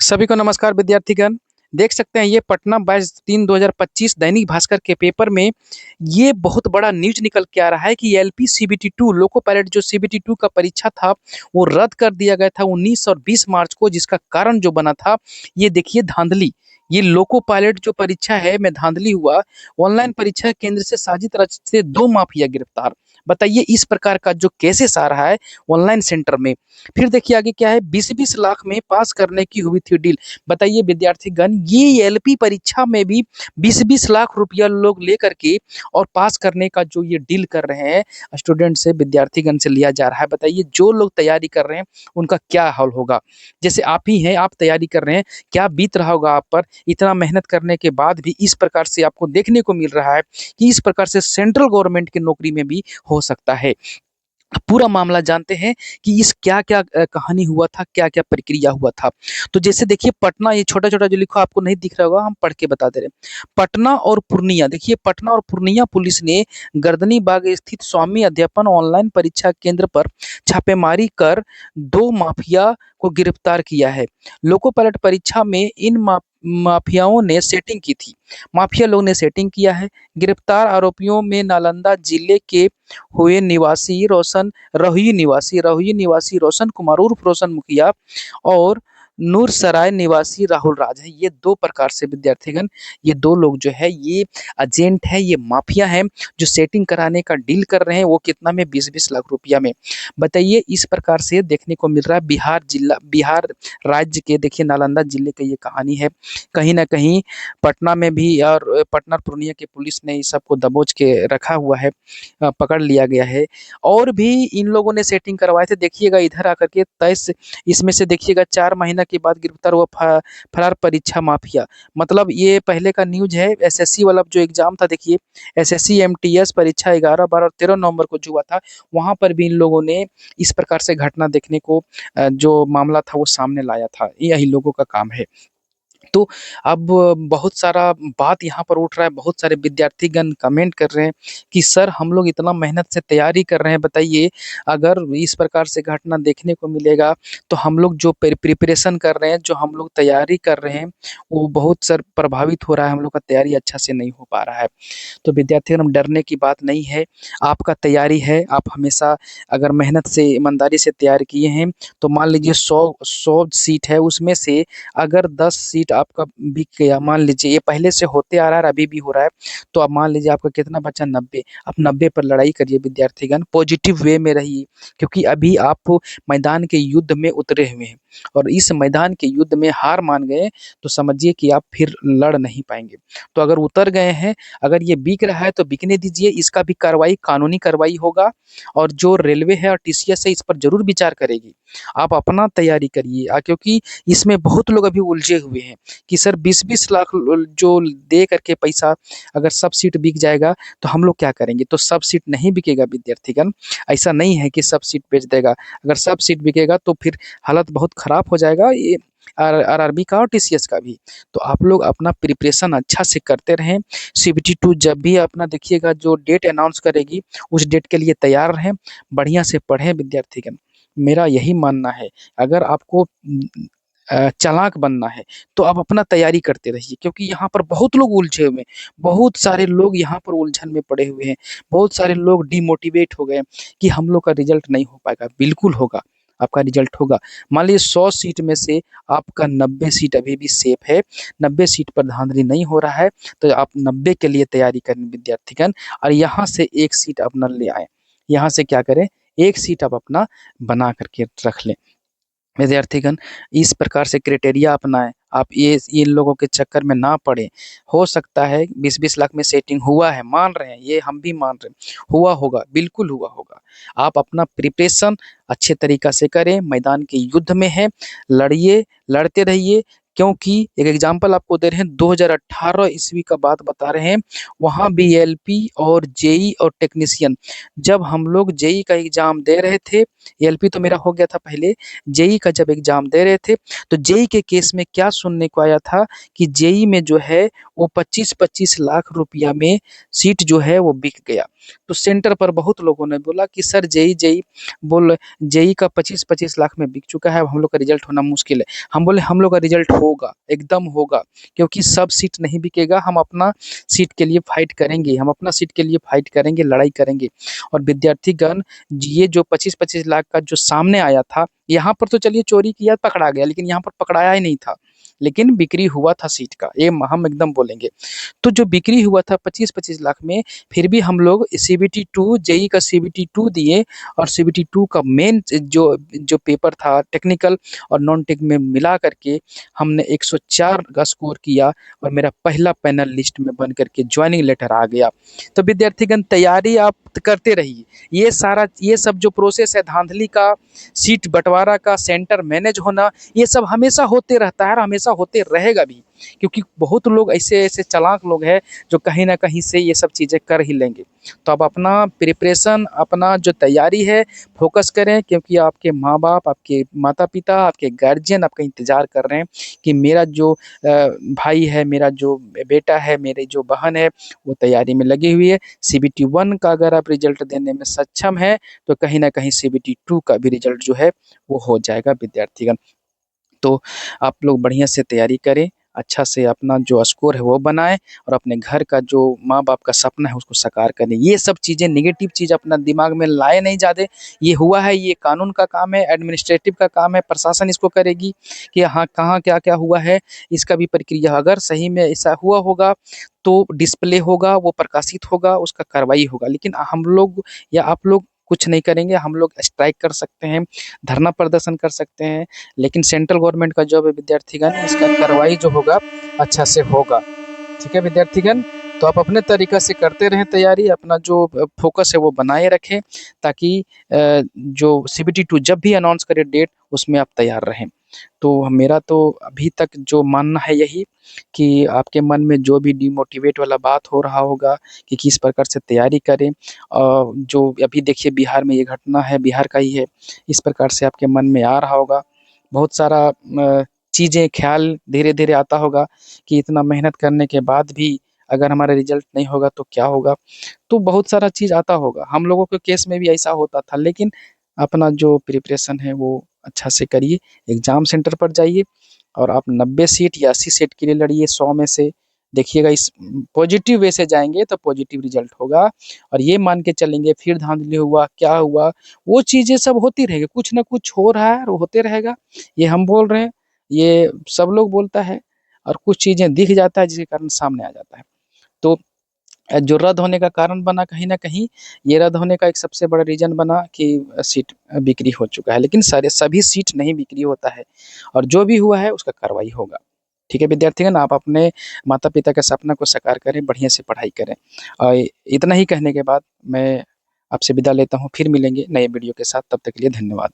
सभी को नमस्कार विद्यार्थीगण। देख सकते हैं ये पटना 22/3/2025 दैनिक भास्कर के पेपर में ये बहुत बड़ा न्यूज निकल के आ रहा है कि एलपी सीबीटी 2 लोको पायलट जो सीबीटी 2 का परीक्षा था वो रद्द कर दिया गया था 19 और 20 मार्च को, जिसका कारण जो बना था ये देखिए धांधली। ये लोको पायलट जो परीक्षा है में धांधली हुआ। ऑनलाइन परीक्षा केंद्र से साजिश रच से 2 माफिया गिरफ्तार। बताइए इस प्रकार का जो केसेस आ रहा है ऑनलाइन सेंटर में। फिर देखिए आगे क्या है, 20-20 लाख में पास करने की हुई थी डील। बताइए विद्यार्थीगण, ये एलपी परीक्षा में भी 20-20 लाख रुपया लोग लेकर के और पास करने का जो ये डील कर रहे हैं स्टूडेंट से, विद्यार्थीगण से लिया जा रहा है। बताइए जो लोग तैयारी कर रहे हैं उनका क्या हाल होगा। जैसे आप ही हैं, आप तैयारी कर रहे हैं, क्या बीत रहा होगा आप पर। इतना मेहनत करने के बाद भी इस प्रकार से आपको देखने को मिल रहा है कि इस प्रकार से सेंट्रल गवर्नमेंट की नौकरी में भी हो सकता है। पूरा मामला जानते हैं कि इस क्या-क्या कहानी हुआ था, क्या-क्या प्रक्रिया हुआ था। तो जैसे देखिए पटना, ये छोटा-छोटा जो लिखा आपको नहीं दिख रहा होगा, हम पढ़ के बता दे रहे हैं। पटना और पूर्णिया, देखिए पटना और पूर्णिया पुलिस ने गर्दनी बाग स्थित स्वामी अध्यापन ऑनलाइन परीक्षा केंद्र पर छापेमारी कर 2 माफिया को गिरफ्तार किया है। लोको पायलट परीक्षा में इन माफियाओं ने सेटिंग की थी। माफिया लोग ने सेटिंग किया है। गिरफ्तार आरोपियों में नालंदा जिले के हुए रहुई निवासी रोशन कुमार उर्फ रोशन मुखिया और नूरसराय निवासी राहुल राज है। ये 2 प्रकार से विद्यार्थीगण, ये 2 लोग जो है ये एजेंट है, ये माफिया है जो सेटिंग कराने का डील कर रहे हैं। वो कितना में, 20-20 लाख रुपया में। बताइए इस प्रकार से देखने को मिल रहा है बिहार राज्य के, देखिए नालंदा जिले की ये कहानी है। कहीं न कहीं पटना में भी और पटना पूर्णिया की पुलिस ने इस सबको दबोच के रखा हुआ है, पकड़ लिया गया है। और भी इन लोगों ने सेटिंग करवाए थे। देखिएगा इधर आकर के 23 इसमें से देखिएगा 4 महीना के बाद गिरफ्तार हुआ फरार परीक्षा माफिया। मतलब ये पहले का न्यूज़ है। एसएससी वाला जो एग्जाम था, देखिए एसएससी एमटीएस परीक्षा 11, 12 और 13 नवंबर को जो हुआ था, वहाँ पर भी इन लोगों ने इस प्रकार से घटना देखने को, जो मामला था वो सामने लाया था। यही लोगों का काम है। तो अब बहुत सारा बात यहाँ पर उठ रहा है, बहुत सारे विद्यार्थीगण कमेंट कर रहे हैं कि सर हम लोग इतना मेहनत से तैयारी कर रहे हैं, बताइए अगर इस प्रकार से घटना देखने को मिलेगा तो हम लोग जो प्रिपरेशन कर रहे हैं, जो हम लोग तैयारी कर रहे हैं, वो बहुत सर प्रभावित हो रहा है। हम लोग का तैयारी अच्छा से नहीं हो पा रहा है। तो विद्यार्थीगण डरने की बात नहीं है। आपका तैयारी है, आप हमेशा अगर मेहनत से ईमानदारी से तैयार किए हैं तो मान लीजिए 100 सीट है, उसमें से अगर 10 सीट आपका बिक गया, मान लीजिए ये पहले से होते आ रहा है, अभी भी हो रहा है, तो अब मान लीजिए आपका कितना बचा, 90। आप 90 पर लड़ाई करिए विद्यार्थीगण, पॉजिटिव वे में रहिए, क्योंकि अभी आप मैदान के युद्ध में उतरे हुए हैं और इस मैदान के युद्ध में हार मान गए तो समझिए कि आप फिर लड़ नहीं पाएंगे। तो अगर उतर गए हैं, अगर ये बिक रहा है तो बिकने दीजिए, इसका भी कार्रवाई, कानूनी कार्रवाई होगा और जो रेलवे है और टीसीएस है इस पर जरूर विचार करेगी। आप अपना तैयारी करिए, क्योंकि इसमें बहुत लोग अभी उलझे हुए हैं कि सर 20-20 लाख जो दे करके पैसा, अगर सब सीट बिक जाएगा तो हम लोग क्या करेंगे। तो सब सीट नहीं बिकेगा विद्यार्थीगण, ऐसा नहीं है कि सब सीट बेच देगा। अगर सब सीट बिकेगा तो फिर हालत बहुत खराब हो जाएगा, ये आरआरबी का और टीसीएस का भी। तो आप लोग अपना प्रिपरेशन अच्छा से करते रहें। सीबीटी 2 जब भी अपना देखिएगा जो डेट अनाउंस करेगी, उस डेट के लिए तैयार रहें, बढ़िया से पढ़ें विद्यार्थीगण। मेरा यही मानना है। अगर आपको चालाक बनना है तो आप अपना तैयारी करते रहिए, क्योंकि यहाँ पर बहुत लोग उलझे हुए हैं, बहुत सारे लोग यहाँ पर उलझन में पड़े हुए हैं, बहुत सारे लोग डिमोटिवेट हो गए कि हम लोग का रिजल्ट नहीं हो पाएगा। बिल्कुल होगा, आपका रिजल्ट होगा। मान लीजिए 100 सीट में से आपका 90 सीट अभी भी सेफ है, 90 सीट पर धांधली नहीं हो रहा है, तो आप 90 के लिए तैयारी करें विद्यार्थीगण। और यहाँ से एक सीट अपना ले आए, यहाँ से क्या करें, एक सीट आप अपना बना करके रख लें विद्यार्थीगण। इस प्रकार से क्राइटेरिया अपनाएं, आप ये इन लोगों के चक्कर में ना पड़े। हो सकता है 20-20 लाख में सेटिंग हुआ है, मान रहे हैं, ये हम भी मान रहे हैं, हुआ होगा, बिल्कुल हुआ होगा। आप अपना प्रिपरेशन अच्छे तरीका से करें, मैदान के युद्ध में है, लड़िए, लड़ते रहिए। क्योंकि एक एग्जाम्पल आपको दे रहे हैं, 2018 ईस्वी का बात बता रहे हैं, वहाँ बीएलपी और जेई और टेक्नीशियन, जब हम लोग जेई का एग्जाम दे रहे थे एएलपी तो मेरा हो गया था पहले। जेईई का जब एग्जाम दे रहे थे, तो जेईई के केस में क्या सुनने को आया था कि जेईई में जो है वो 25-25 लाख रुपया में सीट जो है वो बिक गया। तो सेंटर पर बहुत लोगों ने बोला कि सर जेईई जेईई बोल जेईई का 25-25 लाख में बिक चुका है, अब हम लोग का रिजल्ट होना मुश्किल है। हम बोले हम लोग का रिजल्ट होगा, एकदम होगा, क्योंकि सब सीट नहीं बिकेगा। हम अपना सीट के लिए फाइट करेंगे, हम अपना सीट के लिए फाइट करेंगे, लड़ाई करेंगे। और विद्यार्थीगण, ये जो 25-25 लाख का जो सामने आया था, यहाँ पर तो चलिए चोरी किया पकड़ा गया, लेकिन यहाँ पर पकड़ाया ही नहीं था, लेकिन बिक्री हुआ था सीट का, ये हम एकदम बोलेंगे। तो जो बिक्री हुआ था 25-25 लाख में, फिर भी हम लोग सीबीटी टू, जेई का सीबीटी टू दिए, और सीबीटी टू का मेन जो जो पेपर था टेक्निकल और नॉन टेक में मिला करके हमने 104 का स्कोर किया, और मेरा पहला पैनल लिस्ट में बन करके ज्वाइनिंग लेटर आ गया। तो विद्यार्थीगण, तैयारी आप करते रहिए। ये सब जो प्रोसेस है, धांधली का, सीट बंटवारा का, सेंटर मैनेज होना, ये सब हमेशा होते रहता है और हमेशा होते रहेगा भी, क्योंकि बहुत लोग ऐसे ऐसे चालाक लोग हैं जो कहीं ना कहीं से ये सब चीज़ें कर ही लेंगे। तो आप अपना प्रिपरेशन, अपना जो तैयारी है, फोकस करें, क्योंकि आपके माँ बाप, आपके माता पिता, आपके गार्जियन आपका इंतजार कर रहे हैं कि मेरा जो भाई है, मेरा जो बेटा है, मेरी जो बहन है, वो तैयारी में लगी हुई है। सीबीटी वन का अगर आप रिजल्ट देने में सक्षम है, तो कहीं ना कहीं सीबीटी टू का भी रिजल्ट जो है वो हो जाएगा विद्यार्थीगण। तो आप लोग बढ़िया से तैयारी करें, अच्छा से अपना जो स्कोर है वो बनाएं, और अपने घर का जो माँ बाप का सपना है उसको साकार करें। ये सब चीज़ें, नेगेटिव चीज़ अपना दिमाग में लाए नहीं ज़्यादा। ये हुआ है, ये कानून का काम है, एडमिनिस्ट्रेटिव का काम है, प्रशासन इसको करेगी कि हाँ कहाँ क्या क्या हुआ है, इसका भी प्रक्रिया, अगर सही में ऐसा हुआ होगा तो डिस्प्ले होगा, वो प्रकाशित होगा, उसका कार्रवाई होगा। लेकिन हम लोग या आप लोग कुछ नहीं करेंगे। हम लोग स्ट्राइक कर सकते हैं, धरना प्रदर्शन कर सकते हैं, लेकिन सेंट्रल गवर्नमेंट का जॉब है विद्यार्थीगण, इसका कार्रवाई जो होगा अच्छा से होगा। ठीक है विद्यार्थीगण, तो आप अपने तरीक़ा से करते रहें तैयारी, अपना जो फ़ोकस है वो बनाए रखें, ताकि जो सीबीटी टू जब भी अनाउंस करे डेट, उसमें आप तैयार रहें। तो मेरा तो अभी तक जो मानना है यही, कि आपके मन में जो भी डिमोटिवेट वाला बात हो रहा होगा कि किस प्रकार से तैयारी करें, जो अभी देखिए बिहार में ये घटना है, बिहार का ही है, इस प्रकार से आपके मन में आ रहा होगा। बहुत सारा चीज़ें, ख़्याल धीरे-धीरे आता होगा कि इतना मेहनत करने के बाद भी अगर हमारा रिज़ल्ट नहीं होगा तो क्या होगा? तो बहुत सारा चीज़ आता होगा। हम लोगों के केस में भी ऐसा होता था, लेकिन अपना जो प्रिपरेशन है वो अच्छा से करिए, एग्ज़ाम सेंटर पर जाइए, और आप 90 सीट या 80 सीट के लिए लड़िए 100 में से। देखिएगा, इस पॉजिटिव वे से जाएँगे तो पॉजिटिव रिज़ल्ट होगा, और ये मान के चलेंगे फिर धाँधली हुआ, क्या हुआ, वो चीज़ें सब होती रहेगी, कुछ न कुछ हो रहा है और होते रहेगा। ये हम बोल रहे हैं, ये सब लोग बोलता है, और कुछ चीज़ें दिख जाता है जिसके कारण सामने आ जाता है। तो जो रद्द होने का कारण बना कहीं न कहीं, ये रद्द होने का एक सबसे बड़ा रीज़न बना कि सीट बिक्री हो चुका है, लेकिन सारे सभी सीट नहीं बिक्री होता है, और जो भी हुआ है उसका कार्रवाई होगा। ठीक है विद्यार्थीगण, आप अपने माता-पिता के सपना को साकार करें, बढ़िया से पढ़ाई करें। इतना ही कहने के बाद मैं आपसे विदा लेता हूँ, फिर मिलेंगे नए वीडियो के साथ, तब तक के लिए धन्यवाद।